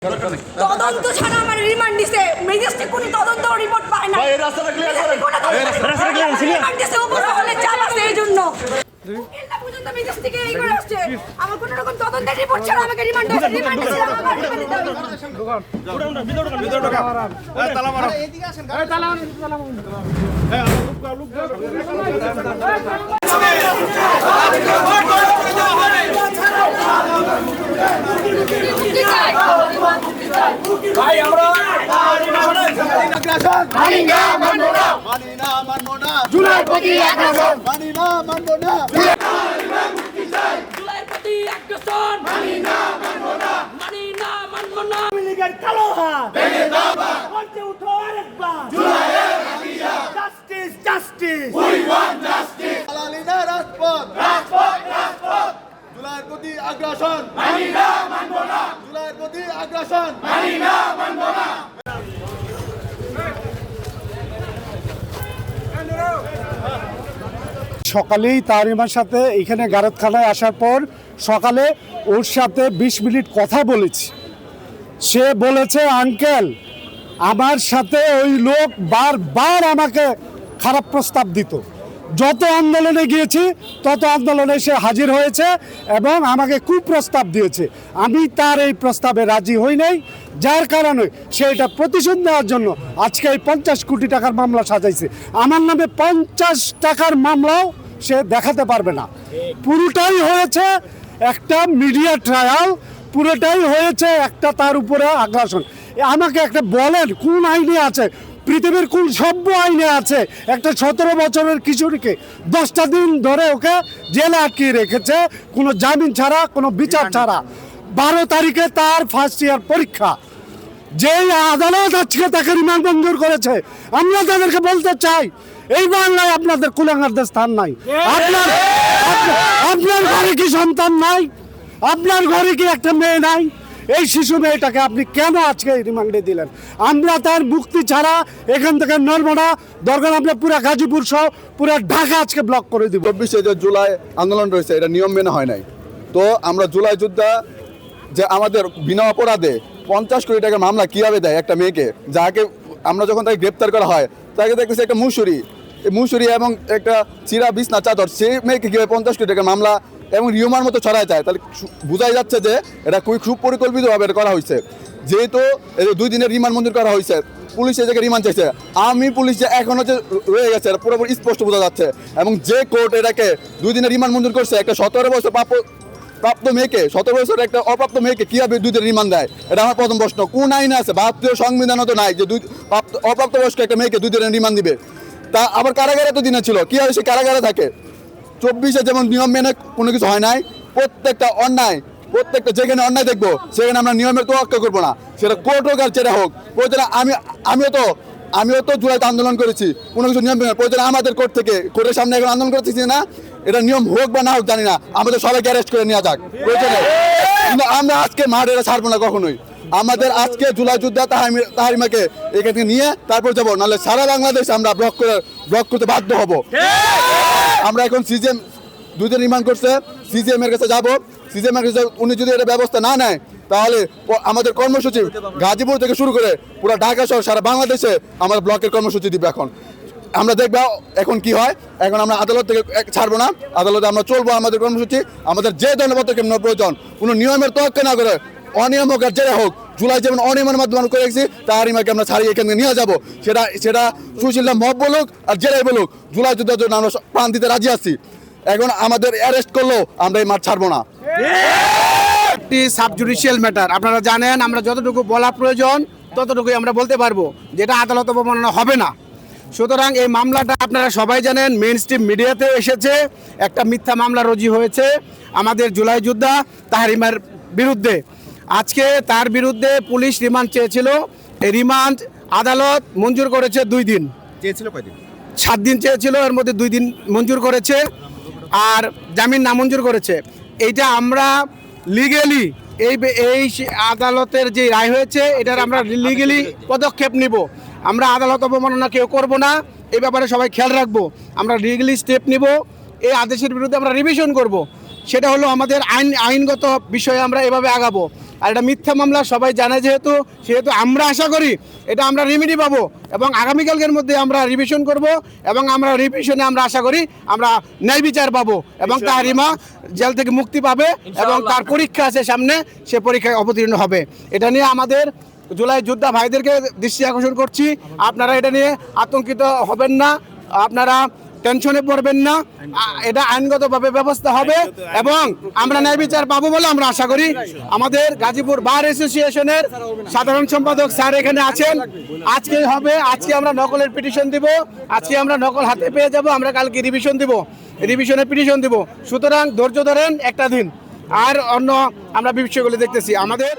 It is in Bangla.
তদন্ত ছাড়া আমার রিমান্ড দিছে ম্যাজিস্ট্রেট কোনো তদন্ত রিপোর্ট পায় না। এই রাস্তাটা ক্লিয়ার করেন। রাস্তাটা ক্লিয়ার ছিল। রিমান্ড দিছে উপরে হলে চাপ আছে এইজন্য। এটা পর্যন্ত ম্যাজিস্ট্রেট এই করে আসছে। আমার কোনো রকম তদন্তের রিপোর্ট ছাড়া আমাকে রিমান্ড দিছে। রিমান্ড দিছে আমাকে ভিতরে ঢোকা। এই তালা মারো। এদিকে আসেন। এই তালা মারো। হ্যাঁ লুক দাও। ভাই আমরা মানি না মানবো না। মানি না মানবো না। জুলাই প্রতি আগ্রাসন। মানি না মানবো না। জুলাইয়ের প্রতি আগ্রাসন মানি না মানবো না। মানি না মানবো না। লীগের কালো হাত ভেঙে দাও। মঞ্চে উঠো আরেকবার। জুলাইয়ের ভাগিয়া। Justice justice. We want justice. দালালি না রাজপথ। রাজপথ রাজপথ। জুলাইয়ের প্রতি আগ্রাসন। মানি না মানবো না। জুলাইয়ের প্রতি আগ্রাসন। মানি না মানবো না। সকালেই তারিমার সাথে এখানে গারদখানায় আসার পর সকালে ওর সাথে 20 মিনিট কথা বলেছি। সে বলেছে আঙ্কেল আমার সাথে ওই লোক বারবার আমাকে খারাপ প্রস্তাব দিত। যত আন্দোলনে গিয়েছি তত আন্দোলনে সে হাজির হয়েছে এবং আমাকে কুপ্রস্তাব দিয়েছে। আমি তার এই প্রস্তাবে রাজি হই নাই, যার কারণে সে এটা প্রতিশোধ নেওয়ার জন্য আজকে এই 50 কোটি টাকার মামলা সাজাইছে। আমার নামে 50 টাকার মামলাও সে দেখাতে পারবে না। পুরোটাই হয়েছে একটা মিডিয়া ট্রায়াল, পুরোটাই হয়েছে একটা তার উপরে আগ্রাসন। আমাকে একটা বলেন কোন আইনে আছে, পৃথিবীর কোন সভ্য আইনে আছে একটা 17 বছরের কিশোরীকে 10টা দিন ধরে ওকে জেলে আটকিয়ে রেখেছে কোনো জামিন ছাড়া, কোনো বিচার ছাড়া। 12 তারিখে তার ফার্স্ট ইয়ার পরীক্ষা, যেই আদালত আজকে তাকে রিমান্ড মঞ্জুর করেছে। আমরা তাদেরকে বলতে চাই এই বাংলায় আপনাদের কুলাঙ্গারদের স্থান নাই। আপনার ঘরে কি সন্তান নাই? আপনার ঘরে কি একটা মেয়ে নাই? এই শিশু মেয়েটাকে আপনি কেন আজকে রিমান্ডে দিলেন? আমরা তার মুক্তি ছাড়া এখান থেকে নড়বো না। দরকার আমরা পুরো গাজীপুর সহ পুরো ঢাকা আজকে ব্লক করে দিব। 24 যে জুলাই আন্দোলন রয়েছে এটা নিয়ম মেনে হয় নাই। তো আমরা জুলাই যোদ্ধা যে আমাদের বিনা অপরাধে 50 কোটি টাকার মামলা কীভাবে দেয় একটা মেয়েকে, যাকে আমরা যখন তাকে গ্রেপ্তার করা হয় তাকে দেখতেছি একটা মুসুরি এবং একটা চিরা বিছনা চাদর, সেই মেয়েকে কীভাবে 50 কোটি টাকার মামলা এবং রিউমার মতো ছড়ায় যায়, তাহলে বোঝাই যাচ্ছে যে এটা খুব পরিকল্পিতভাবে এটা করা হয়েছে। যেহেতু 2 দিনের রিমান্ড মঞ্জুর করা হয়েছে, পুলিশ এই জায়গায় রিমান্ড চাইছে, আমি পুলিশ যে এখনও যে রয়ে গেছে এটা পুরোপুরি স্পষ্ট বোঝা যাচ্ছে। এবং যে কোর্ট এটাকে 2 দিনের রিমান্ড মঞ্জুর করছে, একটা 17 বছর প্রাপ্ত মেয়েকে, 17 বছরের একটা অপ্রাপ্ত মেয়েকে কীভাবে 2 দিনের রিমান্ড দেয়? এটা আমার প্রথম প্রশ্ন। কোন আইনে আছে? ভারতীয় সংবিধানও তো নাই যে অপ্রাপ্তবয়স্ক একটা মেয়েকে 2 দিনের রিমান্ড দিবে। তা আবার কারাগারে তো দিনে ছিল, কীভাবে সে কারাগারে থাকে? 24-এ যেমন নিয়ম মেনে কোনো কিছু হয় নাই, প্রত্যেকটা যেখানে অন্যায় দেখবো সেখানে আমরা নিয়মের তোয়াক্কা করবো না, সেটা কোর্ট হোক আর যেটা হোক। প্রয়োজনে আমিও তো জুলাইতে আন্দোলন করেছি, কোনো কিছু নিয়ম মেনে প্রয়োজনে আমাদের কোর্টের সামনে এখন আন্দোলন করতেছি না, এটা নিয়ম হোক বা না হোক জানি না, আমাদের সবাইকে অ্যারেস্ট করে নেওয়া যাক প্রয়োজনে। কিন্তু আমরা আজকে মাঠ এটা ছাড়বো না কখনোই। আমাদের আজকে জুলাই যোদ্ধা তাহারিমাকে এখান থেকে নিয়ে তারপর যাবো, নাহলে সারা বাংলাদেশ আমরা ব্লক করতে বাধ্য হব। আমরা এখন সিজিএম 2 দিন রিমান্ড করছে, সিজিএম এর কাছে যাবো। সিজিএম এর কাছে উনি যদি এটা ব্যবস্থা না নেয় তাহলে আমাদের কর্মসূচি গাজীপুর থেকে শুরু করে পুরো ঢাকা সহ সারা বাংলাদেশে আমাদের ব্লকের কর্মসূচি দিবে। এখন আমরা দেখবো এখন কি হয়। এখন আমরা আদালত থেকে ছাড়বো না, আদালতে আমরা চলবো আমাদের কর্মসূচি। আমাদের যে ধরনের পদক্ষেপ নেওয়া প্রয়োজন, কোনো নিয়মের তোয়াক্কা না করে, অনিয়ম হোক আর যেটা হোক, জুলাই যেমন অনিয়মের মাধ্যমে করে রেখেছি তাহারিমাকে আমরা ছাড়িয়ে এখানে নিয়ে যাবো। সেটা সুশীলরা মব বলুক আর যেটাই বলুক, জুলাই যুদ্ধের জন্য আমরা প্রাণ দিতে রাজি আছি। এখন আমাদের অ্যারেস্ট করলেও আমরা এই মাঠ ছাড়বো না। একটি সাব জুডিশিয়াল ম্যাটার, আপনারা জানেন আমরা যতটুকু বলা প্রয়োজন ততটুকুই আমরা বলতে পারবো, যেটা আদালত অবমাননা হবে না। সুতরাং এই মামলাটা আপনারা সবাই জানেন, মেইন স্ট্রিম মিডিয়াতে এসেছে, একটা মিথ্যা মামলা রুজু হয়েছে আমাদের জুলাই যোদ্ধা তাহারিমার বিরুদ্ধে। আজকে তার বিরুদ্ধে পুলিশ রিমান্ড চেয়েছিল, এই রিমান্ড আদালত মঞ্জুর করেছে 2 দিন। চেয়েছিল কয়দিন? 7 দিন চেয়েছিল, এর মধ্যে 2 দিন মঞ্জুর করেছে আর জামিন নামঞ্জুর করেছে। এইটা আমরা লিগেলি এই আদালতের যে রায় হয়েছে এটার আমরা লিগেলি পদক্ষেপ নিব। আমরা আদালত অবমাননা কেউ করবো না, এই ব্যাপারে সবাই খেয়াল রাখবো। আমরা লিগেলি স্টেপ নিব, এই আদেশের বিরুদ্ধে আমরা রিভিশন করব। সেটা হলো আমাদের আইনগত বিষয়ে আমরা এভাবে আগাবো। আর এটা মিথ্যা মামলা সবাই জানে, সেহেতু আমরা আশা করি এটা আমরা রেমেডি পাবো এবং আগামীকালকের মধ্যে আমরা রিভিশন করব এবং আমরা রিভিশনে আমরা আশা করি আমরা ন্যায় বিচার পাবো এবং তাহারিমা জেল থেকে মুক্তি পাবে এবং তার পরীক্ষা আছে সামনে, সে পরীক্ষায় অবতীর্ণ হবে। এটা নিয়ে আমাদের জুলাই যোদ্ধা ভাইদেরকে দৃষ্টি আকর্ষণ করছি, আপনারা এটা নিয়ে আতঙ্কিত হবেন না, আপনারা টেনশনে পড়বেন না, এটা আইনগতভাবে ব্যবস্থা হবে এবং আমরা ন্যায় বিচার পাবো বলে আমরা আশা করি। আমাদের গাজীপুর বার অ্যাসোসিয়েশনের সাধারণ সম্পাদক স্যার এখানে আছেন, আজকে আমরা নকলের পিটিশন দিব, আজকে আমরা নকল হাতে পেয়ে যাব, আমরা কালকে রিভিশনের পিটিশন দিব। সুতরাং ধৈর্য ধরেন একটা দিন, আর অন্য আমরা বিষয়গুলো দেখতেছি। আমাদের